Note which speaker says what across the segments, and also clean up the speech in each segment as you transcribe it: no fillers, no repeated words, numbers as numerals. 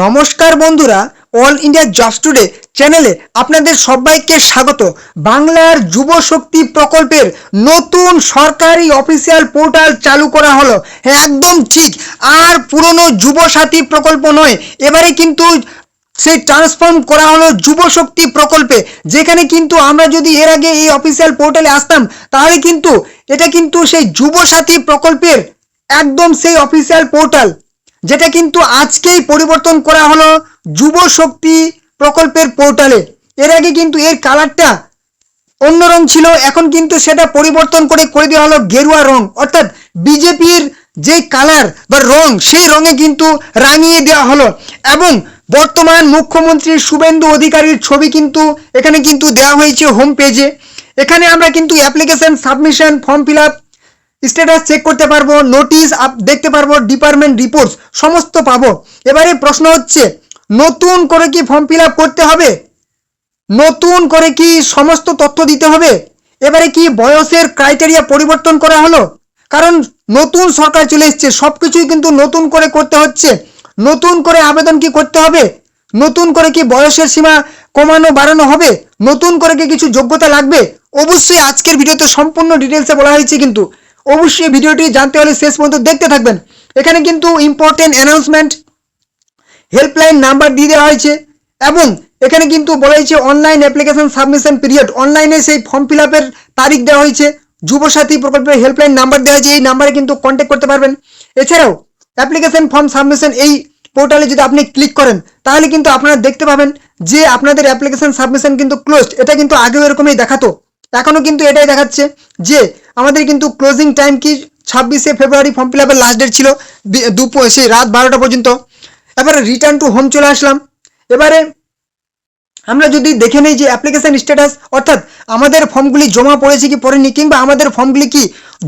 Speaker 1: নমস্কার বন্ধুরা, all India jobs today চ্যানেলে আপনাদের সবাইকে স্বাগত। বাংলার যুব শক্তি প্রকল্পের নতুন সরকারি অফিসিয়াল পোর্টাল চালু করা হলো। হ্যাঁ, একদম ঠিক, আর পুরনো যুব সাথী প্রকল্প নয়, এবারে কিন্তু সেই ট্রান্সফর্ম করা হলো যুব শক্তি প্রকল্পে। যেখানে কিন্তু আমরা যদি এর আগে এই অফিসিয়াল পোর্টালে আসতাম, তাহলে কিন্তু এটা কিন্তু সেই যুব সাথী প্রকল্পের একদম সেই অফিসিয়াল পোর্টাল, যেটা কিন্তু আজকেই পরিবর্তন করা হলো যুব শক্তি প্রকল্পের পোর্টালে। এর আগে কিন্তু এর কালারটা অন্য রং ছিল, এখন কিন্তু সেটা পরিবর্তন করে দেওয়া হলো গেরুয়া রং, অর্থাৎ বিজেপির যে কালার বা রং, সেই রঙে কিন্তু রাঙিয়ে দেওয়া হলো। এবং বর্তমান মুখ্যমন্ত্রী শুভেন্দু অধিকারীর ছবি কিন্তু এখানে কিন্তু দেওয়া হয়েছে হোম পেজে। এখানে আমরা কিন্তু application submission, form fill up, status check করতে পারবো, নোটিশ দেখতে পারবো, ডিপার্টমেন্ট রিপোর্টস সমস্ত পাবো। এবারে প্রশ্ন হচ্ছে, নতুন করে কি ফর্ম ফিল আপ করতে হবে? নতুন করে কি সমস্ত তথ্য দিতে হবে? এবারে কি বয়সের ক্রাইটেরিয়া পরিবর্তন করা হলো? কারণ নতুন সরকার চলে এসছে, সবকিছুই কিন্তু নতুন করে করতে হচ্ছে। নতুন করে আবেদন কি করতে হবে? নতুন করে কি বয়সের সীমা কমানো বাড়ানো হবে? নতুন করে কি কিছু যোগ্যতা লাগবে? অবশ্যই আজকের ভিডিওতে সম্পূর্ণ ডিটেলসে বলা হয়েছে, কিন্তু অবশ্যই ভিডিওটি জানতে হলে শেষ পর্যন্ত দেখতে থাকবেন। এখানে কিন্তু ইম্পর্টেন্ট অ্যানাউন্সমেন্ট, হেল্পলাইন নাম্বার দিয়ে দেওয়া হয়েছে, এবং এখানে কিন্তু বলা হয়েছে অনলাইন অ্যাপ্লিকেশন সাবমিশন পিরিয়ড, অনলাইনে সেই ফর্ম ফিল আপের তারিখ দেওয়া হয়েছে। যুবসাথী প্রকল্পের হেল্পলাইন নাম্বার দেওয়া হয়েছে, এই নাম্বারে কিন্তু কন্ট্যাক্ট করতে পারবেন। এছাড়াও অ্যাপ্লিকেশন ফর্ম সাবমিশন এই পোর্টালে যদি আপনি ক্লিক করেন, তাহলে কিন্তু আপনারা দেখতে পাবেন যে আপনাদের অ্যাপ্লিকেশন সাবমিশন কিন্তু ক্লোজড। এটা কিন্তু আগেও এরকমই দেখাতো, এখনও কিন্তু এটাই দেখাচ্ছে যে আমাদের কিন্তু ক্লোজিং টাইম কি 26শে ফেব্রুয়ারি ফর্ম ফিল আপের লাস্ট ডেট ছিল, সেই রাত 12টা পর্যন্ত। এবারে রিটার্ন টু হোম চলে আসলাম। এবারে আমরা যদি দেখে নিই যে অ্যাপ্লিকেশন স্ট্যাটাস, অর্থাৎ আমাদের ফর্মগুলি জমা পড়েছে কি পড়েনি, কিংবা আমাদের ফর্মগুলি কি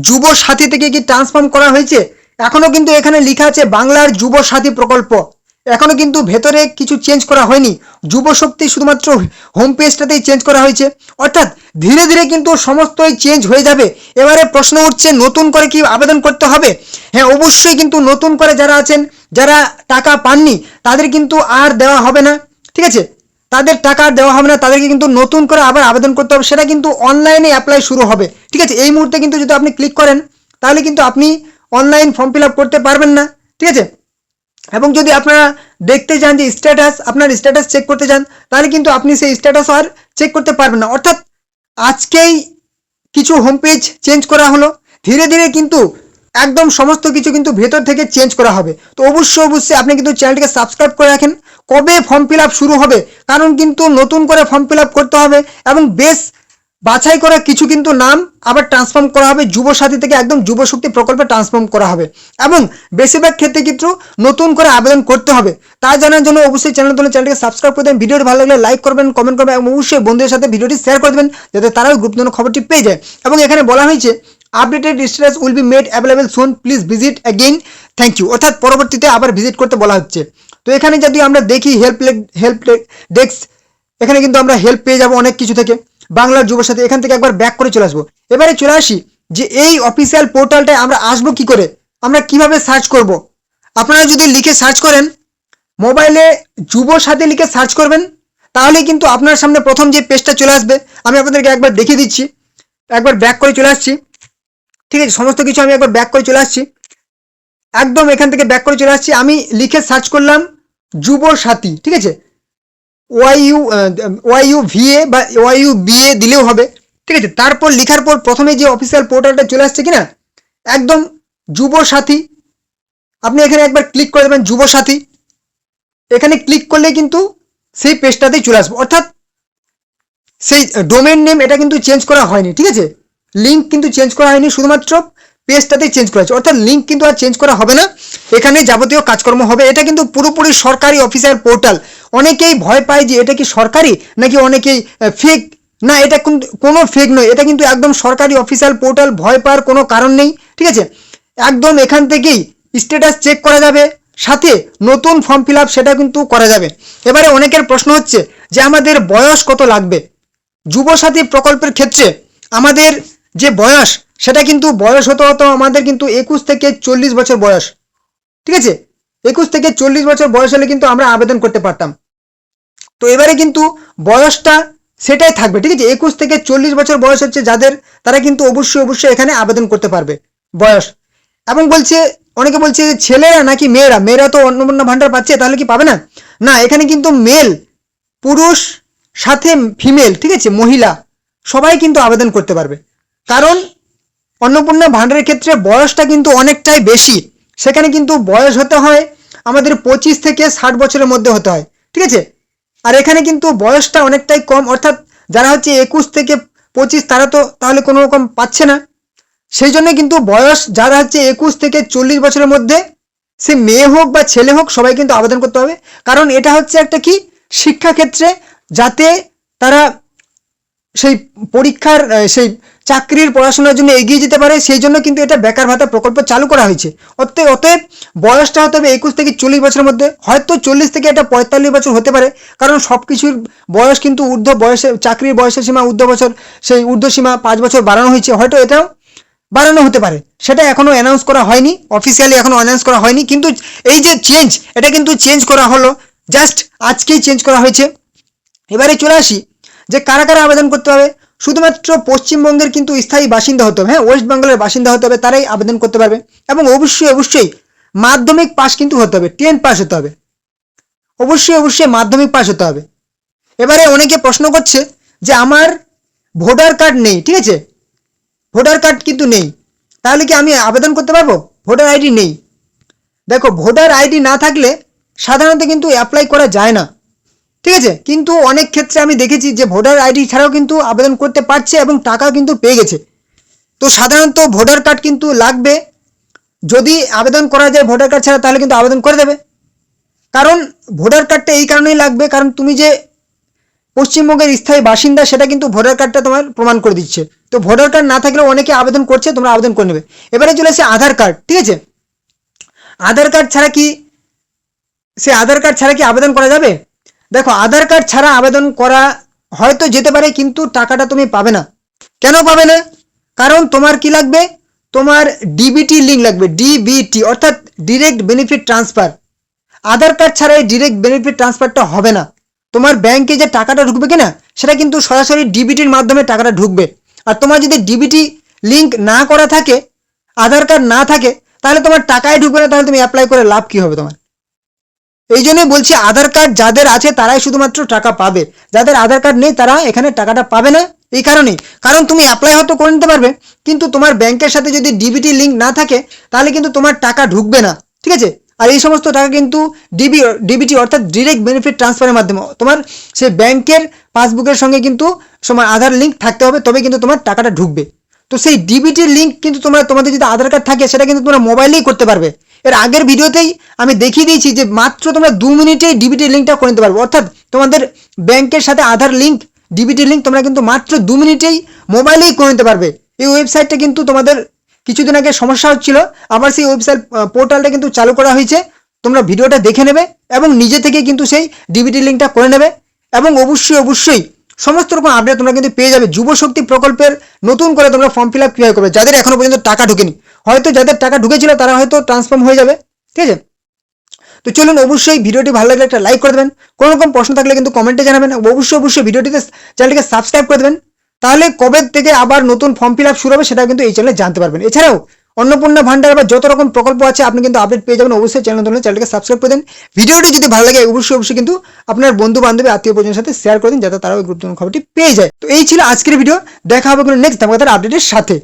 Speaker 1: যুব সাথী থেকে কি ট্রান্সফর্ম করা হয়েছে। এখনও কিন্তু এখানে লেখা আছে বাংলার যুব সাথী প্রকল্প, এখনও কিন্তু ভেতরে কিছু চেঞ্জ করা হয়নি। যুব শক্তি শুধুমাত্র হোম পেজটাতেই চেঞ্জ করা হয়েছে, অর্থাৎ ধীরে ধীরে কিন্তু সমস্তই চেঞ্জ হয়ে যাবে। এবারে প্রশ্ন উঠছে, নতুন করে কি আবেদন করতে হবে? হ্যাঁ, অবশ্যই কিন্তু নতুন করে যারা আছেন, যারা টাকা পাননি, তাদের কিন্তু আর দেওয়া হবে না, ঠিক আছে? তাদের টাকা দেওয়া হবে না, তাদেরকে কিন্তু নতুন করে আবার আবেদন করতে হবে। সেটা কিন্তু অনলাইনে অ্যাপ্লাই শুরু হবে, ঠিক আছে? এই মুহূর্তে কিন্তু যদি আপনি ক্লিক করেন, তাহলে কিন্তু আপনি অনলাইন ফর্ম ফিল আপ করতে পারবেন না, ঠিক আছে? এবং যদি আপনারা দেখতে চান যে স্ট্যাটাস, আপনার স্ট্যাটাস চেক করতে চান, তাহলে কিন্তু আপনি সেই স্ট্যাটাস আর চেক করতে পারবেন না। অর্থাৎ আজকেই কিছু হোম পেজ চেঞ্জ করা হলো, ধীরে ধীরে কিন্তু একদম সমস্ত কিছু কিন্তু ভেতর থেকে চেঞ্জ করা হবে। তো অবশ্যই আপনি কিন্তু চ্যানেলটিকে সাবস্ক্রাইব করে রাখেন। কবে ফর্ম ফিল আপ শুরু হবে? কারণ কিন্তু নতুন করে ফর্ম ফিল আপ করতে হবে, এবং বেশ বাছাই করা কিছু কিন্তু নাম আবার ট্রান্সফর্ম করা হবে, যুব সাথী থেকে একদম যুব শক্তি প্রকল্পে ট্রান্সফর্ম করা হবে, এবং বেশিরভাগ ক্ষেত্রে কিন্তু নতুন করে আবেদন করতে হবে। তা জানার জন্য অবশ্যই চ্যানেলটিকে সাবস্ক্রাইব করে দেবেন। ভিডিওটি ভালো লাগলে লাইক করবেন, কমেন্ট করবেন, এবং অবশ্যই বন্ধুদের সাথে ভিডিওটি শেয়ার করে দেবেন, যাতে তারাও গুরুত্বপূর্ণ খবরটি পেয়ে যায়। এবং এখানে বলা হয়েছে updated status will be made available soon, please visit again, thank you, অর্থাৎ পরবর্তীতে আবার ভিজিট করতে বলা হচ্ছে। তো এখানে যদি আমরা দেখি হেল্প ডেস্ক, এখানে কিন্তু আমরা হেল্প পেয়ে যাবো অনেক কিছু থেকে। বাংলার যুব সাথী, এখান থেকে একবার ব্যাক করে চলে আসবো। এবারে চলে আসি যে এই অফিসিয়াল পোর্টালটায় আমরা আসবো কি করে, আমরা কিভাবে সার্চ করব। আপনারা যদি লিখে সার্চ করেন, মোবাইলে যুব সাথী লিখে সার্চ করবেন, তাহলে কিন্তু আপনার সামনে প্রথম যে পেজটা চলে আসবে। আমি আপনাদেরকে একবার দেখিয়ে দিচ্ছি, একবার ব্যাক করে চলে আসছি, ঠিক আছে? সমস্ত কিছু আমি একবার ব্যাক করে চলে আসছি, একদম এখান থেকে ব্যাক করে চলে আসছি। আমি লিখে সার্চ করলাম যুব সাথী, ঠিক আছে? ওয়াইইউ ভিএ বা ওয়াইইউ বিএ দিলেও হবে, ঠিক আছে? তারপর লেখার পর প্রথমে যে অফিসিয়াল পোর্টালটা চলে আসছে কিনা, একদম যুব সাথী, আপনি এখানে একবার ক্লিক করে দেবেন যুব সাথী। এখানে ক্লিক করলে কিন্তু সেই পেজটাতেই চলে আসবে, অর্থাৎ সেই ডোমেন নেম এটা কিন্তু চেঞ্জ করা হয়নি, ঠিক আছে? লিঙ্ক কিন্তু চেঞ্জ করা হয়নি, শুধুমাত্র পেজটাতেই চেঞ্জ করা হয়েছে, অর্থাৎ লিঙ্ক কিন্তু আর চেঞ্জ করা হবে না। এখানে যাবতীয় কাজকর্ম হবে। এটা কিন্তু পুরোপুরি সরকারি অফিসিয়াল পোর্টাল। অনেকেই ভয় পায় যে এটা কি সরকারি নাকি অনেকেই ফেক, না, এটা কোনো ফেক নয়, এটা কিন্তু একদম সরকারি অফিসিয়াল পোর্টাল, ভয় পাওয়ার কোনো কারণ নেই, ঠিক আছে? একদম এখান থেকেই স্ট্যাটাস চেক করা যাবে, সাথে নতুন ফর্ম ফিল আপ সেটা কিন্তু করা যাবে। এবারে অনেকের প্রশ্ন হচ্ছে যে আমাদের বয়স কত লাগবে। যুবসাথী প্রকল্পের ক্ষেত্রে আমাদের যে বয়স, সেটা কিন্তু বয়স হতে আমাদের কিন্তু 21 থেকে 40 বছর বয়স, ঠিক আছে? 21 থেকে 40 বছর বয়স হলে কিন্তু আমরা আবেদন করতে পারতাম। তো এবারে কিন্তু বয়সটা সেটাই থাকবে, ঠিক আছে। 21 থেকে 40 বছর বয়স হচ্ছে যাদের, তারা কিন্তু অবশ্যই এখানে আবেদন করতে পারবে বয়স। এবং বলছে, অনেকে বলছে যে ছেলেরা নাকি মেয়েরা তো অন্নপূর্ণা ভাণ্ডার পাচ্ছে, তাহলে কি পাবে না? না, এখানে কিন্তু মেল, পুরুষ সাথে ফিমেল, ঠিক আছে, মহিলা সবাই কিন্তু আবেদন করতে পারবে। কারণ অন্নপূর্ণা ভাণ্ডারের ক্ষেত্রে বয়সটা কিন্তু অনেকটাই বেশি। সেখানে কিন্তু বয়স হতে হয় আমাদের 25 থেকে 60 বছরের মধ্যে হতে হয়, ঠিক আছে। আর এখানে কিন্তু বয়সটা অনেকটাই কম, অর্থাৎ যারা হচ্ছে 21 থেকে 25 তারা তো তাহলে কোনো রকম পাচ্ছে না। সেই জন্য কিন্তু বয়স যারা হচ্ছে 21 থেকে 40 বছরের মধ্যে, সে মেয়ে হোক বা ছেলে হোক, সবাই কিন্তু আবেদন করতে হবে। কারণ এটা হচ্ছে একটা কি, শিক্ষাক্ষেত্রে যাতে তারা সেই পরীক্ষার সেই চাকরির পড়াশোনার জন্য এগিয়ে যেতে পারে, সেই জন্য কিন্তু এটা বেকার ভাতা প্রকল্প চালু করা হয়েছে। অতএব বয়সটা হতে হবে 21 থেকে 40 বছরের মধ্যে, হয়তো 40 থেকে এটা 45 বছর হতে পারে, কারণ সব কিছুর বয়স কিন্তু ঊর্ধ্ব বয়সে, চাকরির বয়সের সীমা ঊর্ধ্ব সীমা 5 বছর বাড়ানো হয়েছে, হয়তো এটাও বাড়ানো হতে পারে। সেটা এখনো অ্যানাউন্স করা হয়নি, অফিসিয়ালি এখনো অ্যানাউন্স করা হয়নি, কিন্তু এই যে চেঞ্জ, এটা কিন্তু চেঞ্জ করা হলো, জাস্ট আজকেই চেঞ্জ করা হয়েছে। এবারে চলে আসি যে কারা কারা আবেদন করতে হবে। শুধুমাত্র পশ্চিমবঙ্গের কিন্তু স্থায়ী বাসিন্দা হতে হবে, হ্যাঁ, ওয়েস্ট বেঙ্গলের বাসিন্দা হতে হবে, তারাই আবেদন করতে পারবে। এবং অবশ্যই মাধ্যমিক পাস কিন্তু হতে হবে, 10 পাস হতে হবে, অবশ্যই মাধ্যমিক পাস হতে হবে। এবারে অনেকে প্রশ্ন করছে যে আমার ভোটার কার্ড নেই, ঠিক আছে, ভোটার কার্ড কিন্তু নেই, তাহলে কি আমি আবেদন করতে পারবো? ভোটার আইডি নেই। দেখো, ভোটার আইডি না থাকলে সাধারণত কিন্তু অ্যাপ্লাই করা যায় না, ঠিক আছে। কিন্তু অনেক ক্ষেত্রে আমি দেখেছি যে ভোটার আইডি ছাড়াও কিন্তু আবেদন করতে পারছে এবং টাকা কিন্তু পেয়ে গেছে। তো সাধারণত ভোটার কার্ড কিন্তু লাগবে, যদি আবেদন করা যায় ভোটার কার্ড ছাড়া তাহলে কিন্তু আবেদন করে দেবে। কারণ ভোটার কার্ডটা এই কারণেই লাগবে, কারণ তুমি যে পশ্চিমবঙ্গের স্থায়ী বাসিন্দা সেটা কিন্তু ভোটার কার্ডটা তোমার প্রমাণ করে দিচ্ছে। তো ভোটার কার্ড না থাকলেও অনেকে আবেদন করছে, তোমরা আবেদন করে নেবে। এবারে চলে আসে আধার কার্ড, ঠিক আছে। আধার কার্ড ছাড়া কি, সে আধার কার্ড ছাড়া কি আবেদন করা যাবে? দেখো, আধার কার্ড ছাড়া আবেদন করা হয়তো যেতে পারে, কিন্তু টাকাটা তুমি পাবে না। কেন পাবে না? কারণ তোমার কি লাগবে, তোমার ডিবিটি লিঙ্ক লাগবে, ডিবিটি অর্থাৎ ডিরেক্ট বেনিফিট ট্রান্সফার। আধার কার্ড ছাড়া এই ডিরেক্ট বেনিফিট ট্রান্সফারটা হবে না। তোমার ব্যাংকে যে টাকাটা ঢুকবে কিনা, সেটা কিন্তু সরাসরি ডিবিটির মাধ্যমে টাকাটা ঢুকবে। আর তোমার যদি ডিবিটি লিঙ্ক না করা থাকে, আধার কার্ড না থাকে, তাহলে তোমার টাকাই ঢুকবে না, তাহলে তুমি অ্যাপ্লাই করে লাভ কি হবে তোমার? এই জন্যই বলছি আধার কার্ড যাদের আছে তারাই শুধুমাত্র টাকা পাবে, যাদের আধার কার্ড নেই তারা এখানে টাকাটা পাবে না। এই কারণেই, কারণ তুমি অ্যাপ্লাই হয়তো করে নিতে পারবে, কিন্তু তোমার ব্যাংকের সাথে যদি ডিবিটি লিঙ্ক না থাকে তাহলে কিন্তু তোমার টাকা ঢুকবে না, ঠিক আছে। আর এই সমস্ত টাকা কিন্তু ডিবিটি অর্থাৎ ডিরেক্ট বেনিফিট ট্রান্সফারের মাধ্যমে তোমার সেই ব্যাংকের পাসবুকের সঙ্গে কিন্তু তোমার আধার লিঙ্ক থাকতে হবে, তবে কিন্তু তোমার টাকাটা ঢুকবে। তো সেই ডিবিটির লিঙ্ক কিন্তু তোমাদের যদি আধার কার্ড থাকে সেটা কিন্তু তোমরা মোবাইলেই করতে পারবে। এর আগের ভিডিওতেই আমি দেখিয়ে দিয়েছি যে মাত্র তোমরা 2 মিনিটেই ডিবিটি লিঙ্কটা করে নিতে পারবে, অর্থাৎ তোমাদের ব্যাংকের সাথে আধার লিঙ্ক, ডিবিটি লিঙ্ক তোমরা কিন্তু মাত্র 2 মিনিটেই মোবাইলেই করে নিতে পারবে। এই ওয়েবসাইটটা কিন্তু তোমাদের কিছুদিন আগে সমস্যা হচ্ছিল, আবার সেই ওয়েবসাইট পোর্টালটা কিন্তু চালু করা হয়েছে। তোমরা ভিডিওটা দেখে নেবে এবং নিজে থেকে কিন্তু সেই ডিবিটি লিঙ্কটা করে নেবে। এবং অবশ্যই সমস্ত রকম আপডেট তোমরা কিন্তু পেয়ে যাবে। যুবশক্তি প্রকল্পের নতুন করে তোমরা ফর্ম ফিল আপ কীভাবে করবে, যাদের এখনো পর্যন্ত টাকা ঢুকেনি, হয়তো যাদের টাকা ঢুকেছিল তারা হয়তো ট্রান্সফার্ম হয়ে যাবে, ঠিক আছে। তো চলুন, অবশ্যই ভিডিওটি ভালো লাগলে একটা লাইক করে দেবেন, কোনো রকম প্রশ্ন থাকলে কিন্তু কমেন্টে জানাবেন। অবশ্যই ভিডিওটিতে চ্যানেলটিকে সাবস্ক্রাইব করে দেবেন, তাহলে কবে থেকে আবার নতুন ফর্ম ফিল আপ শুরু হবে সেটাও কিন্তু এই চ্যানেলে জানতে পারবেন। এছাড়াও অন্নপূর্ণা ভান্ডার বা যত রকম প্রকল্প আছে আপনি কিন্তু আপডেট পেয়ে যাবেন। অবশ্যই চ্যানেলটিকে সাবস্ক্রাইব করে দিন। ভিডিওটি যদি ভালো লাগে অবশ্যই কিন্তু আপনার বন্ধু বান্ধবী আত্মীয় পরিজনের সাথে শেয়ার করে দিন, যাতে তারাও এই গুরুত্বপূর্ণ খবরটি পেয়ে যায়। তো এই ছিল আজকের ভিডিও, দেখা হবে কোনো নেক্সট ধামাকাদার আপডেটের সাথে।